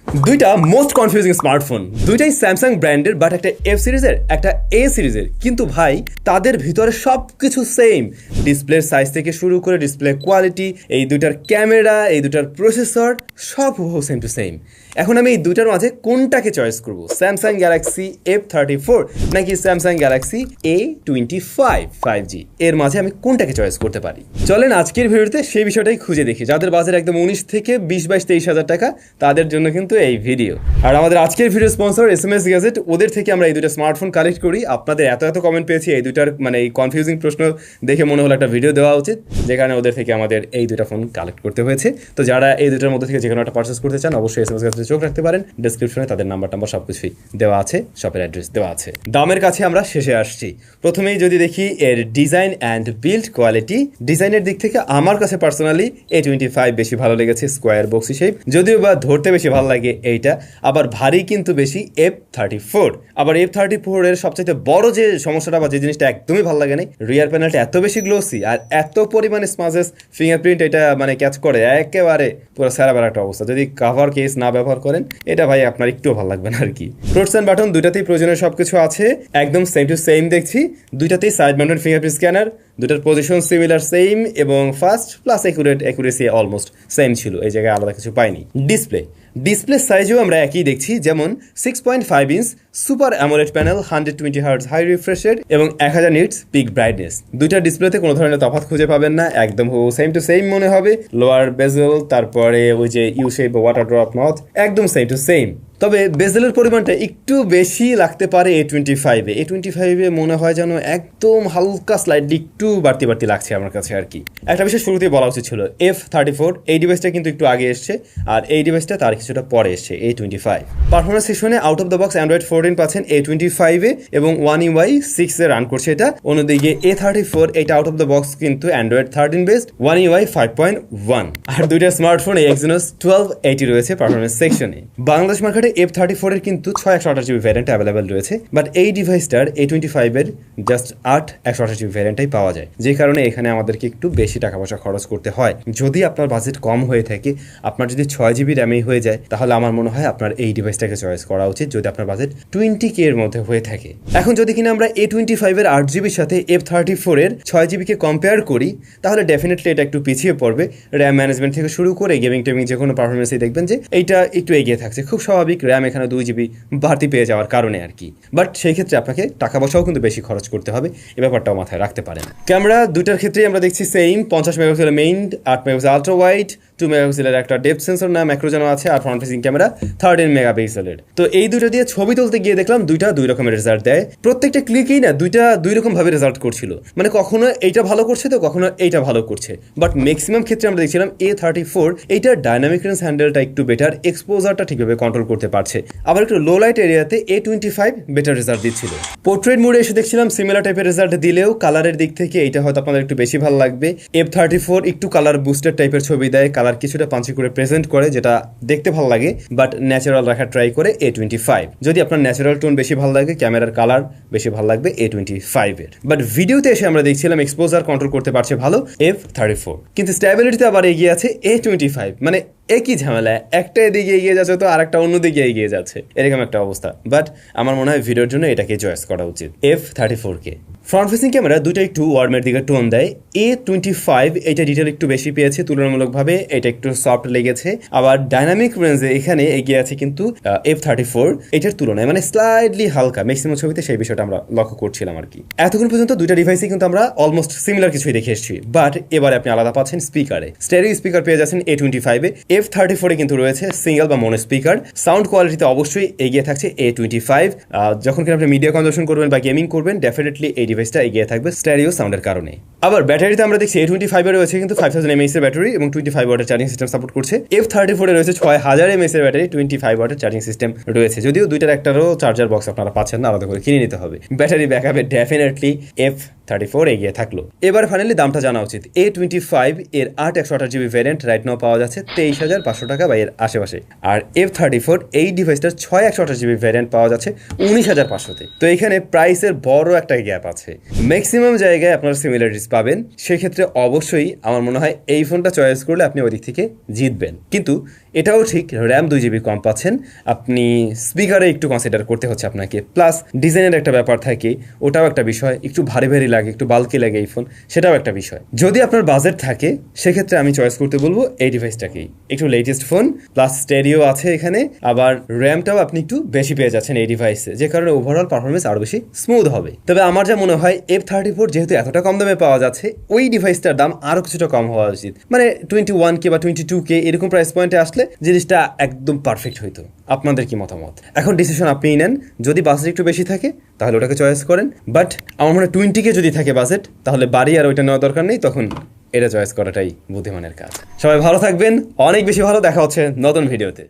দুইটা most confusing smartphone, দুইটাই Samsung ব্র্যান্ডের, বাট একটা এফ সিরিজের একটা এ সিরিজের, কিন্তু ভাই তাদের ভিতরে সব কিছু সেম। ডিসপ্লের সাইজ থেকে শুরু করে ডিসপ্লে কোয়ালিটি, এই দুইটার ক্যামেরা, এই দুইটার প্রসেসর, সব সেম টু সেম। এখন আমি এই দুইটার মাঝে কোনটাকে চয়েস করব, স্যামসাং গ্যালাক্সি F34 নাকি স্যামসাং গ্যালাক্সি A25 5G, এর মাঝে আমি কোনটাকে চয়েস করতে পারি? চলেন আজকের ভিডিওতে সেই বিষয়টাই খুঁজে দেখি। যাদের বাজার একদম 19 থেকে 20-22-23 হাজার টাকা, তাদের জন্য কিন্তু এই ভিডিও। আর আমাদের আজকের ভিডিও স্পন্সর SMS গ্যাজেট, ওদের থেকে আমরা এই দুটো স্মার্টফোন কালেক্ট করি। আপনাদের এত কমেন্ট পেয়েছি এই দুটার মানে এই কনফিউজিং প্রশ্ন দেখে মনে হলো একটা ভিডিও দেওয়া উচিত, যে কারণে ওদের থেকে আমাদের এই দুটো ফোন কালেক্ট করতে হয়েছে। তো যারা এই দুটার মধ্যে থেকে যে কোনো একটা পারচেস করতে চান, অবশ্যই SMS গ্যাজেটে চোখ রাখতে পারেন। ডেসক্রিপশনে তাদের নাম্বার সবকিছুই দেওয়া আছে, শপের অ্যাড্রেস দেওয়া আছে। দামের কাছে আমরা শেষে আসছি। প্রথমেই যদি দেখি এর ডিজাইন অ্যান্ড বিল্ড কোয়ালিটি, ডিজাইনের দিক থেকে আমার কাছে পার্সোনালি A25 বেশি ভালো লেগেছে, স্কোয়ার বক্সি শেপ, যদিও বা ধরতে বেশি ভালো লাগে এইটা। আবার ভারী কিন্তু বেশি F34। আবার F34 এর সবচেয়ে বড় যে সমস্যাটা বা যে জিনিসটা একদমই ভালো লাগে না, রিয়ার প্যানেলটা এত বেশি গ্লোসি আর এত পরিমাণে স্মাজেস ফিঙ্গারপ্রিন্ট এটা মানে ক্যাচ করে একেবারে পুরো স্যারাবার একটা অবস্থা। যদি কাভার কেস না ব্যবহার করেন, এটা ভাই আপনার একটু ভালো লাগবে না আর কি। ফ্লোটস অ্যান্ড বাটন দুইটাতেই প্রয়োজনীয় সবকিছু আছে, একদম সেম টু সেম দেখছি। দুইটাতেই সাইড মাউন্টেড ফিঙ্গারপ্রিন্ট স্ক্যানার, দুটার পজিশন সিমিলার সেম এবং fast plus accuracy almost same ছিল, এই জায়গায় আলাদা কিছু পাইনি। ডিসপ্লে সাইজেও আমরা একই দেখছি, যেমন 6.5 inch super AMOLED panel, 120 hertz high refresh rate এবং 1000 নিটস পিক ব্রাইটনেস। দুইটা ডিসপ্লেতে কোনো ধরনের তফাৎ খুঁজে পাবেন না, একদম সেম টু সেম মনে হবে। লোয়ার বেজেল, তারপরে ওই যে ইউ শেপ বা ওয়াটার ড্রপ নথ, একদম সেম টু সেম। তবে বেজেলের পরিমাণটা একটু বেশি লাগতে পারে A25-এ মনে হয় যেন একদম হালকা স্লাইডলি একটু বাড়তি লাগছে আমার কাছে আর কি। একটা বিষয় শুরুতেই বলা উচিত ছিল, F34 এই ডিভাইসটা কিন্তু একটু আগে এসছে, আর এই ডিভাইসটা তার কিছুটা পরে এসছে A25। পারফরমেন্স সেকশনে out of the box Android 14 পাচ্ছেন A25-এ এবং One UI 6 এ রান করছে এটা। অন্যদিকে A34 এটা আউট অফ দ্য বক্স কিন্তু অ্যান্ড্রয়েড 13 বেসড, One UI 5.1। আর দুইটা স্মার্টফোন Exynos 1280 রয়েছে পারফরমেন্স সেকশনে। বাংলাদেশ মার্কেটে F34 এর কিন্তু 6/128GB ভ্যারিয়েন্ট অ্যাভেলেবেল রয়েছে, বাট এই ডিভাইসটার A25 এর জাস্ট 8/128GB ভ্যারিয়েন্টটাই পাওয়া যায়, যে কারণে এখানে আমাদেরকে একটু বেশি টাকা পয়সা খরচ করতে হয়। যদি আপনার বাজেট কম হয়ে থাকে, আপনার যদি 6GB র্যামই হয়ে যায়, তাহলে আমার মনে হয় আপনার এই ডিভাইসটাকে চয়েস করা উচিত, যদি আপনার বাজেট 20K এর মধ্যে হয়ে থাকে। এখন যদি কিনা আমরা A25 এর 8GBর সাথে F34 এর 6GB কে কম্পেয়ার করি, তাহলে ডেফিনেটলি এটা একটু পিছিয়ে পড়বে। র্যাম ম্যানেজমেন্ট থেকে শুরু করে গেমিং টেমিং যে কোনো পারফরমেন্সই দেখবেন যে এইটা একটু এগিয়ে থাকছে, খুব স্বাভাবিক। র্যাম এখানে 2GB বাড়তি পেয়ে যাওয়ার কারণে আর কি, বাট সেই ক্ষেত্রে আপনাকে টাকা পয়সাও কিন্তু বেশি খরচ করতে হবে, এ ব্যাপারটাও মাথায় রাখতে পারেন। ক্যামেরা দুটার ক্ষেত্রেই আমরা দেখছি সেম, 50 মেগাপিক্সেলের মেইন, 8 মেগাপিক্সেল আলট্রা ওয়াইড, 2 মেগাপিক্সেলের একটা ডেপথ সেন্সর না ম্যাক্রো যেন আছে, আর ফ্রন্ট ফেসিং ক্যামেরা 13 মেগাপিক্সেলের। তো এই দুটো দিয়ে ছবি তুলতে গিয়ে দেখলাম দুইটা দুই রকমের রেজাল্ট দেয়। প্রত্যেকটা ক্লিকেই না দুইটা দুই রকম ভাবে রেজাল্ট করছিল, মানে কখনো এইটা ভালো করছে তো কখনো এইটা ভালো করছে, বাট ম্যাক্সিমাম ক্ষেত্রে আমরা দেখছিলাম A34 এইটার ডাইনামিক রেঞ্জ হ্যান্ডেলটা একটু বেটার, এক্সপোজারটা ঠিকভাবে কন্ট্রোল করতে পারছে। আবার একটু লো লাইট এরিয়াতে A25 বেটার রেজাল্ট দিচ্ছিল। পোর্ট্রেট মোডে এসে দেখছিলাম সিমিলার টাইপের রেজাল্ট দিলেও কালারের দিক থেকে এইটা হয়তো আপনাদের একটু বেশি ভালো লাগবে। F34 একটু কালার বুস্টেড টাইপের ছবি দেয়, কালার কিছুটা পাঞ্চি করে প্রেজেন্ট করে, যেটা দেখতে ভালো লাগে, বাট ন্যাচারাল রাখার ট্রাই করে A25। যদি আপনার ন্যাচারাল টোন বেশি ভালো লাগে, ক্যামেরার কালার বেশি ভালো লাগবে A25 এর। বাট ভিডিওতে এসে আমরা দেখছিলাম এক্সপোজার কন্ট্রোল করতে পারছে ভালো F34, কিন্তু স্ট্যাবিলিটিতে আবার এগিয়ে আছে A25। মানে একই ঝামেলা, একটা এদিকে এগিয়ে যাচ্ছে তো আর একটা অন্যদিকে এগিয়ে যাচ্ছে, এরকম একটা অবস্থা। বাট আমার মনে হয় ভিডিওর জন্য এটাকে চয়েস করা উচিত, F34-কে। ফ্রন্ট ফেসিং ক্যামেরা দুটো একটু ওয়ার্মের দিকে টোন দেয়। A25 এটা ডিটেল একটু বেশি পেয়েছে তুলনামূলকভাবে, এটা একটু সফট লেগেছে। আবার ডাইনামিক রেঞ্জে এখানে এগিয়ে আছে কিন্তু F34 এটার তুলনায়, মানে স্লাইডলি হালকা ম্যাক্সিমাম ছবিতে, সেই বিষয়টা আমরা লক্ষ্য করছিলাম আর কি। এতক্ষণ পর্যন্ত দুইটা ডিভাইসে কিন্তু আমরা অলমোস্ট সিমিলার কিছুই দেখে এসেছি, বাট এবারে আপনি আলাদা পাচ্ছেন স্পিকারে। স্টেরিও স্পিকার পেয়ে যাচ্ছেন A25-এ, F34-এ কিন্তু রয়েছে সিঙ্গেল বা মোনো স্পিকার। সাউন্ড কোয়ালিটিতে অবশ্যই এগিয়ে থাকছে A25। যখন কিনা আপনি মিডিয়া কনজাম্পশন করবেন বা গেমিং করবেন, ডেফিনেটলি এই ডিভাইসটা এগিয়ে থাকবে স্টেরিও সাউন্ডের কারণে। আবার ব্যাটারিতে আমরা দেখছি A25-এ রয়েছে কিন্তু 5000 mAh এর ব্যাটারি এবং 25 ওয়াটের চার্জিং সিস্টেম সাপোর্ট করছে। F34-এ রয়েছে 6000 mAh এর ব্যাটারি, 25 ওয়াটের চার্জিং সিস্টেম রয়েছে, যদিও দুইটার একটারও চার্জার বক্স আপনারা পাচ্ছেন না, আলাদা করে কিনে নিতে হবে। ব্যাটারি ব্যাকআপে ডেফিনেটলি F34 এগিয়ে থাকলো। এবার ফাইনালি দামটা জানা উচিত। A25 এর 8/128GB ভ্যারিয়েন্ট রাইট নাও পাওয়া যাচ্ছে 23,500 টাকা বা এর আশেপাশে, আর F34 এই ডিভাইসটার 6/128GB ভ্যারিয়েন্ট পাওয়া যাচ্ছে 19,500-তে। তো এখানে প্রাইসের বড় একটা গ্যাপ আছে। ম্যাক্সিমাম জায়গায় আপনারা সিমিলারিটিস পাবেন, সেক্ষেত্রে অবশ্যই আমার মনে হয় এই ফোনটা চয়েস করলে আপনি ওই দিক থেকে জিতবেন। কিন্তু এটাও ঠিক, র্যাম 2 GB কম পাচ্ছেন, আপনি স্পিকারে একটু কনসিডার করতে হচ্ছে আপনাকে, প্লাস ডিজাইনের একটা ব্যাপার থাকে, ওটাও একটা বিষয়, একটু ভারী ভারী লাগে, একটু বাল্কি লাগে এই ফোন, সেটাও একটা বিষয়। যদি আপনার বাজেট থাকে সেক্ষেত্রে আমি চয়েস করতে বলবো এই ডিভাইসটাকেই। একটু লেটেস্ট ফোন, প্লাস স্টেরিও আছে এখানে, আবার র্যামটাও আপনি একটু বেশি পেয়ে যাচ্ছেন এই ডিভাইসে, যে কারণে ওভারঅল পারফরমেন্স আরও বেশি স্মুথ হবে। তবে আমার যা মনে হয় F34 যেহেতু এতটা কম দামে পাওয়া যাচ্ছে, ওই ডিভাইসটার দাম আরও কিছুটা কম হওয়া উচিত, মানে 21K বা 22K এরকম প্রাইস পয়েন্টে আসলে জিনিসটা একদম পারফেক্ট হইতো। আপনাদের কি মতামত? এখন ডিসিশন আপনিই নেন। যদি বাজেট একটু বেশি থাকে তাহলে ওটাকে চয়েস করেন, বাট আমার মনে হয় 20K যদি থাকে বাজেট, তাহলে বাড়ি আর ওইটা নেওয়ার দরকার নেই, তখন এটা চয়েস করাটাই বুদ্ধিমানের কাজ। সবাই ভালো থাকবেন, অনেক বেশি ভালো। দেখা হচ্ছে নতুন ভিডিওতে।